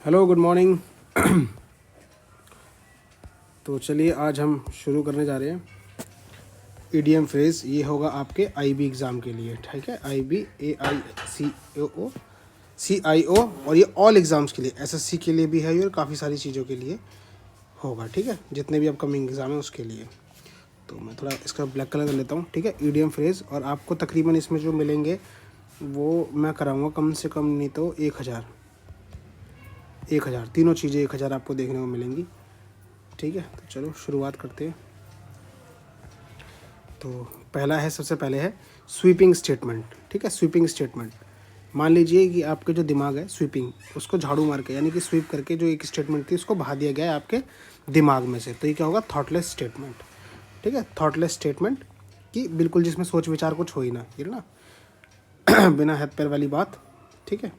Hello, good morning. तो चलिए आज हम शुरू करने जा रहे हैं ईडीएम फ्रेज़। ये होगा आपके आईबी एग्ज़ाम के लिए, ठीक है। आईबी AICO और ये ऑल एग्ज़ाम्स के लिए, एसएससी के लिए भी है और काफ़ी सारी चीज़ों के लिए होगा, ठीक है। जितने भी अपकमिंग एग्ज़ाम है उसके लिए। तो मैं थोड़ा इसका ब्लैक कलर कर लेता हूँ, ठीक है। ईडीएम फ्रेज़, और आपको तकरीबन इसमें जो मिलेंगे वो मैं कराऊँगा कम से कम नहीं तो 1000 तीनों चीज़ें 1000 आपको देखने को मिलेंगी, ठीक है। तो चलो शुरुआत करते हैं। तो पहला है, सबसे पहले है स्वीपिंग स्टेटमेंट, ठीक है। स्वीपिंग स्टेटमेंट, मान लीजिए कि आपके जो दिमाग है स्वीपिंग, उसको झाड़ू मार के यानी कि स्वीप करके जो एक स्टेटमेंट थी उसको बहा दिया गया है आपके दिमाग में से। तो ये क्या होगा? थॉटलेस स्टेटमेंट, ठीक है। थॉटलेस स्टेटमेंट कि बिल्कुल जिसमें सोच विचार कुछ हो ही ना, ये ना बिना हाथ पैर वाली बात, ठीक है,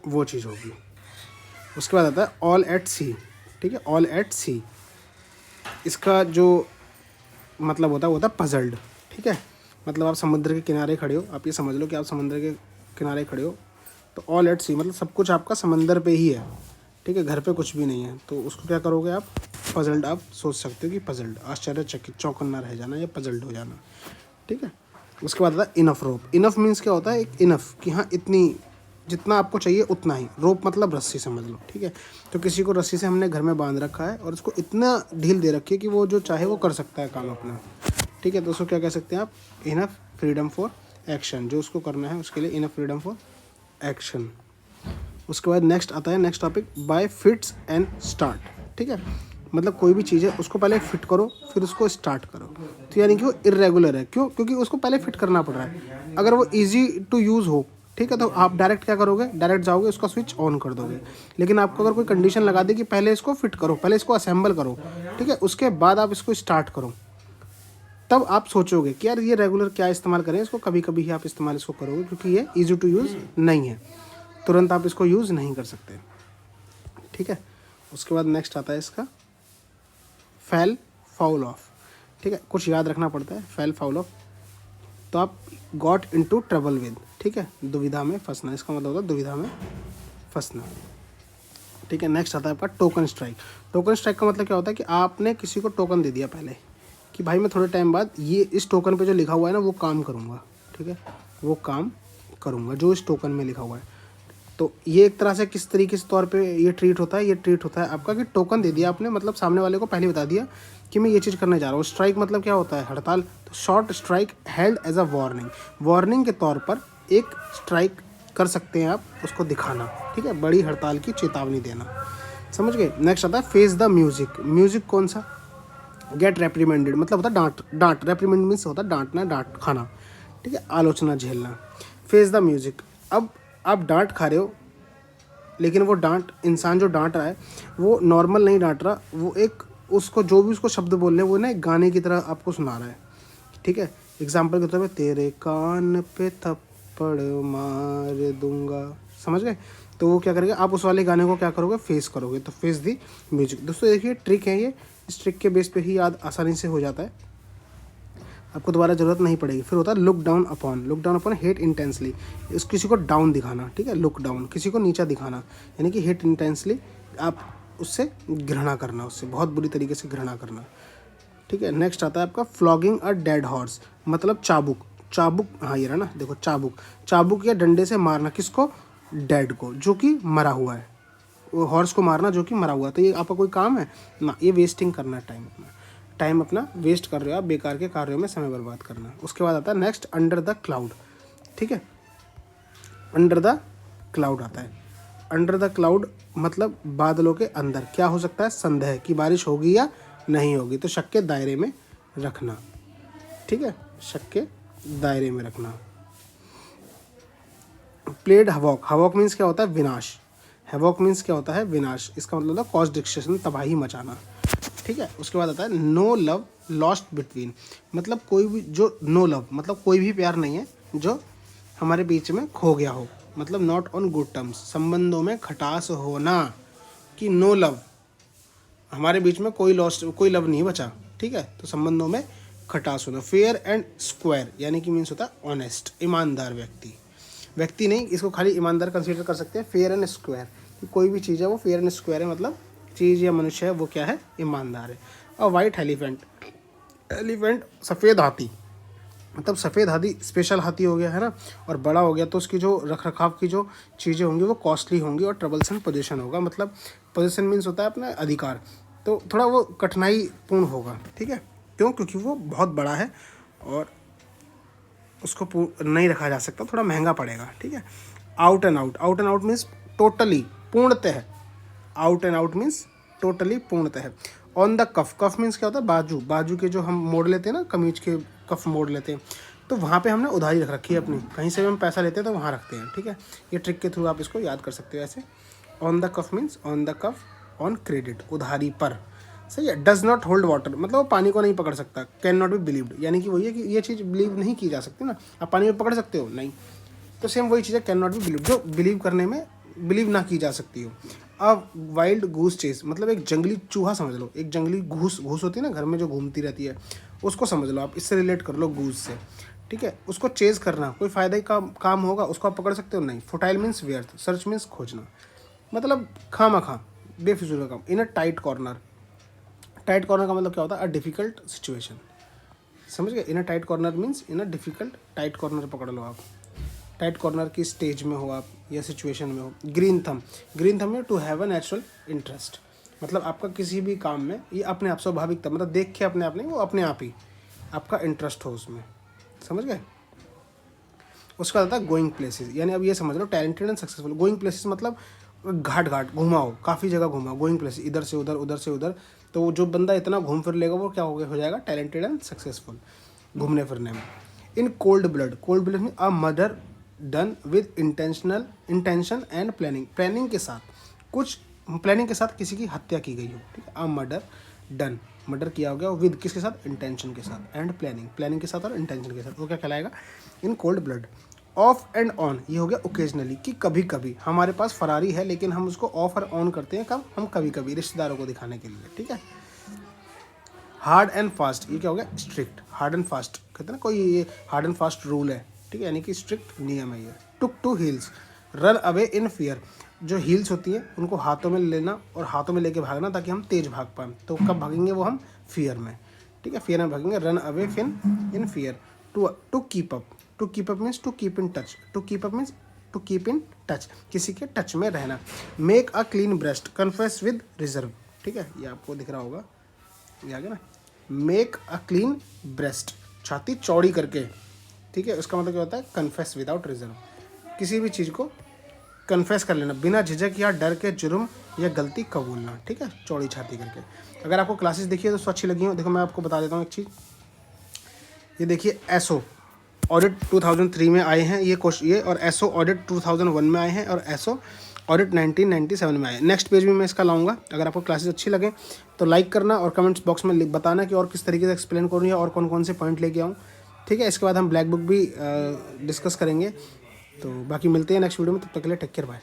वो चीज़ होगी। उसके बाद आता है ऑल एट सी, ठीक है। ऑल एट सी, इसका जो मतलब होता है वो होता है पजल्ड, ठीक है। मतलब आप समुद्र के किनारे खड़े हो, आप ये समझ लो कि आप समुद्र के किनारे खड़े हो, तो ऑल एट सी मतलब सब कुछ आपका समंदर पे ही है, ठीक है। घर पे कुछ भी नहीं है, तो उसको क्या करोगे आप? पजल्ड। आप सोच सकते हो कि पजल्ड, आश्चर्यचकित, चौकन्ना रह जाना या पजल्ड हो जाना, ठीक है। उसके बाद आता है इनफ रोप। इनफ मीन्स क्या होता है? एक इनफ कि हाँ इतनी, जितना आपको चाहिए उतना ही। रोप मतलब रस्सी समझ लो, ठीक है। तो किसी को रस्सी से हमने घर में बांध रखा है और उसको इतना ढील दे रखी है कि वो जो चाहे वो कर सकता है काम अपना, ठीक है। तो उसको क्या कह सकते हैं आप? Enough freedom for action. जो उसको करना है उसके लिए इनफ फ्रीडम फॉर एक्शन। उसके बाद नेक्स्ट आता है, next topic, bye fits and start, ठीक है। मतलब कोई भी चीज़ है उसको पहले फिट करो फिर उसको स्टार्ट करो। तो यानी कि वो इरेगुलर है, क्यों? क्योंकि उसको पहले फिट करना पड़ रहा है। अगर वो इजी टू यूज़ हो, ठीक है, तो आप डायरेक्ट क्या करोगे? डायरेक्ट जाओगे, उसका स्विच ऑन कर दोगे। लेकिन आपको अगर कोई कंडीशन लगा दे कि पहले इसको फिट करो, पहले इसको असेंबल करो, ठीक है, उसके बाद आप इसको स्टार्ट करो, तब आप सोचोगे कि यार ये रेगुलर क्या इस्तेमाल करें इसको, कभी कभी ही आप इस्तेमाल इसको करोगे, क्योंकि ये ईजी टू यूज़ नहीं है, तुरंत आप इसको यूज़ नहीं कर सकते, ठीक है। उसके बाद नेक्स्ट आता है इसका फेल फाउल ऑफ, ठीक है। कुछ याद रखना पड़ता है, फेल फाउल ऑफ। तो आप गॉट इनटू ट्रबल विद, ठीक है, दुविधा में फंसना, इसका मतलब होता है दुविधा में फंसना, ठीक है। नेक्स्ट आता है आपका टोकन स्ट्राइक। टोकन स्ट्राइक का मतलब क्या होता है कि आपने किसी को टोकन दे दिया पहले कि भाई मैं थोड़े टाइम बाद ये इस टोकन पे जो लिखा हुआ है ना वो काम करूँगा, ठीक है, वो काम करूँगा जो इस टोकन में लिखा हुआ है। तो ये एक तरह से किस तरीके से तौर पे ये ट्रीट होता है? ये ट्रीट होता है आपका कि टोकन दे दिया आपने, मतलब सामने वाले को पहले बता दिया कि मैं ये चीज़ करने जा रहा हूँ। स्ट्राइक मतलब क्या होता है? हड़ताल। तो short strike held as a warning, warning के तौर पर एक स्ट्राइक कर सकते हैं आप, उसको दिखाना, ठीक है, बड़ी हड़ताल की चेतावनी देना, समझ गए। नेक्स्ट आता है फेस द म्यूजिक। म्यूजिक कौन सा? गेट रेप्रीमेंडेड मतलब होता है डांट, डांट रेप्रीमेंड मीन्स होता है डांटना, डांट खाना, ठीक है, आलोचना झेलना। फेस द म्यूजिक, अब आप डांट खा रहे हो, लेकिन वो डांट, इंसान जो डांट रहा है वो नॉर्मल नहीं डांट रहा, वो एक उसको जो भी उसको शब्द बोल रहे हैं वो ना एक गाने की तरह आपको सुना रहा है, ठीक है। एग्जाम्पल के तौर पे तेरे कान पे थप्पड़ मार दूंगा, समझ गए। तो वो क्या करेगा? आप उस वाले गाने को क्या करोगे? फेस करोगे। तो फेस दी म्यूजिक। दोस्तों देखिए ट्रिक है ये, इस ट्रिक के बेस पे ही याद आसानी से हो जाता है, आपको दोबारा ज़रूरत नहीं पड़ेगी। फिर होता है look down upon. Look down upon hate intensely, इस किसी को डाउन दिखाना, ठीक है। लुक डाउन किसी को नीचा दिखाना, यानी कि हेट इंटेंसली, आप उससे घृणा करना, उससे बहुत बुरी तरीके से घृणा करना, ठीक है। नेक्स्ट आता है आपका फ्लॉगिंग अ डेड हॉर्स, मतलब चाबुक। चाबुक, हाँ ये रहा ना, देखो चाबुक, चाबुक या डंडे से मारना किसको? डेड को, जो कि मरा हुआ है। वो हॉर्स को मारना जो कि मरा हुआ है। तो ये आपका कोई काम है ना? ये वेस्टिंग करना है टाइम अपना, टाइम अपना वेस्ट कर रहे हो आप, बेकार के कार्यों में समय बर्बाद करना। उसके बाद आता है नेक्स्ट अंडर द क्लाउड, ठीक है। अंडर द क्लाउड आता है। अंडर द क्लाउड मतलब बादलों के अंदर। क्या हो सकता है? संदेह कि बारिश होगी या नहीं होगी, तो शक के दायरे में रखना, ठीक है, शक के दायरे में रखना। प्लेड हवॉक। हवॉक मीन्स क्या होता है? विनाश। हैवॉक मीन्स क्या होता है? विनाश। इसका मतलब होता है कॉज डिस्ट्रक्शन, तबाही मचाना, ठीक है। उसके बाद आता है नो लव लॉस्ट बिटवीन, मतलब कोई भी जो नो लव मतलब कोई भी प्यार नहीं है जो हमारे बीच में खो गया हो, मतलब नॉट ऑन गुड टर्म्स, संबंधों में खटास होना, कि नो लव, हमारे बीच में कोई लॉस्ट, कोई लव नहीं बचा, ठीक है, तो संबंधों में खटास होना। फेयर एंड स्क्वायर यानी कि मीन्स होता है ऑनेस्ट, ईमानदार व्यक्ति। व्यक्ति नहीं, इसको खाली ईमानदार कंसीडर कर सकते हैं। फेयर एंड स्क्वायर, कि कोई भी चीज़ है वो फेयर एंड स्क्वायर है, मतलब चीज़ या मनुष्य है वो क्या है, ईमानदार है। और वाइट एलिफेंट, एलिफेंट सफ़ेद हाथी, मतलब सफ़ेद हाथी स्पेशल हाथी हो गया है ना, और बड़ा हो गया तो उसकी जो रख रखाव की जो चीज़ें होंगी वो कॉस्टली होंगी और ट्रबलसन पोजीशन होगा। मतलब पोजीशन मीन्स होता है अपना अधिकार, तो थोड़ा वो कठिनाई पूर्ण होगा, ठीक है। क्यों? क्योंकि वो बहुत बड़ा है और उसको नहीं रखा जा सकता, थोड़ा महंगा पड़ेगा, ठीक है। Out and out, out and out means totally, पूर्णतः। Out and out means totally, पूर्णतः। On the cuff, cuff means क्या होता है, बाजू, बाजू के जो हम मोड़ लेते हैं ना, कमीज के कफ मोड़ लेते हैं, तो वहाँ पे हमने उधारी रख रखी है अपनी, कहीं से भी हम पैसा लेते हैं तो वहाँ रखते हैं, ठीक है। ये ट्रिक के थ्रू आप इसको याद कर सकते हो ऐसे। On the cuff means on the cuff, on credit, उधारी पर, सही है। डज नॉट होल्ड वाटर, मतलब वो पानी को नहीं पकड़ सकता। कैन नॉट बी बिलीव्ड, यानी कि वही है कि ये चीज़ बिलीव नहीं की जा सकती ना, आप पानी में पकड़ सकते हो नहीं, तो सेम वही चीज़ है कैन नॉट बी बिलीव, जो बिलीव करने में बिलीव ना की जा सकती हो। अब वाइल्ड गूस चेस, मतलब एक जंगली चूहा समझ लो, एक जंगली घूस, घूस होती है ना घर में जो घूमती रहती है, उसको समझ लो आप, इससे रिलेट कर लो गूस से, ठीक है। उसको चेज करना कोई फ़ायदा का काम होगा, उसको आप पकड़ सकते हो नहीं। फुटाइल मीन्स व्यर्थ, सर्च मीन्स खोजना, मतलब खामा बेफिजूल का काम। In a tight corner, tight corner का मतलब क्या होता है, अ डिफिकल्ट सिचुएशन, समझ गए। In a tight corner means in a difficult, tight corner पकड़ लो आप, टाइट कॉर्नर की स्टेज में हो आप या सिचुएशन में हो। ग्रीन थंब, ग्रीन थंब में to have a natural interest, मतलब आपका किसी भी काम में ये अपने आप स्वाभाविक था, मतलब देख के अपने आप नहीं, वो अपने आप ही आपका इंटरेस्ट हो उसमें, समझ गए। उसका आता है गोइंग प्लेसेस, यानी अब ये समझ लो talented and successful. Going places मतलब घाट घाट घुमाओ, काफ़ी जगह घुमाओ, गोइंग प्लेसेस, इधर से उधर, उधर से उधर, तो जो बंदा इतना घूम फिर लेगा वो क्या हो जाएगा, टैलेंटेड एंड सक्सेसफुल घूमने फिरने में। In cold blood, cold blood में a murder done with intention and planning, planning के साथ, कुछ प्लानिंग के साथ किसी की हत्या की गई हो, ठीक है। अ मर्डर डन, मर्डर किया हो गया विद किसके साथ, इंटेंशन के साथ, एंड प्लानिंग, प्लानिंग के साथ और इंटेंशन के साथ, वो क्या कहलाएगा, इन cold blood. Of and on, ये हो गया ओकेजनली, कि कभी कभी हमारे पास फरारी है लेकिन हम उसको ऑफ और ऑन करते हैं कब, हम कभी कभी रिश्तेदारों को दिखाने के लिए, ठीक है। हार्ड एंड फास्ट, ये क्या हो गया, स्ट्रिक्ट, हार्ड एंड फास्ट कहते हैं ना, कोई ये हार्ड एंड फास्ट रूल है, ठीक है, यानी कि स्ट्रिक्ट नियम है ये। Took to heels, run away in fear, जो हील्स होती हैं उनको हाथों में लेना और हाथों में लेके भागना ताकि हम तेज भाग पाएँ, तो कब भागेंगे वो, हम फियर में, ठीक है, फियर में भागेंगे। Run away in fear. To keep up, to keep up means to keep in touch, to keep up means to keep in touch, किसी के टच में रहना। Make a clean breast, confess with reserve, ठीक है, ये आपको दिख रहा होगा, ये आ गया ना। मेक अ क्लीन ब्रेस्ट, छाती चौड़ी करके, ठीक है, उसका मतलब क्या होता है, कन्फेस विदाउट रिजर्व, किसी भी चीज़ को कन्फेस कर लेना बिना झिझक या डर के, जुर्म या गलती कबूलना, ठीक है, चौड़ी छाती करके। अगर आपको क्लासेस देखिए तो अच्छी लगी हो, देखो मैं आपको बता देता हूँ एक चीज़, ये देखिए एसओ ऑडिट 2003 में आए हैं ये क्वेश्चन, ये, और एसओ ऑडिट 2001 में आए हैं, और एसओ ऑडिट 1997 में आए। नेक्स्ट पेज भी मैं इसका लाऊंगा। अगर आपको क्लासेस अच्छी लगे तो लाइक करना और कमेंट्स बॉक्स में बताना कि और किस तरीके से एक्सप्लेन करूँ या और कौन कौन से पॉइंट लेके आऊँ, ठीक है। इसके बाद हम ब्लैक बुक भी डिस्कस करेंगे। तो बाकी मिलते हैं नेक्स्ट वीडियो में, तब तक के लिए टेक केयर, बाय।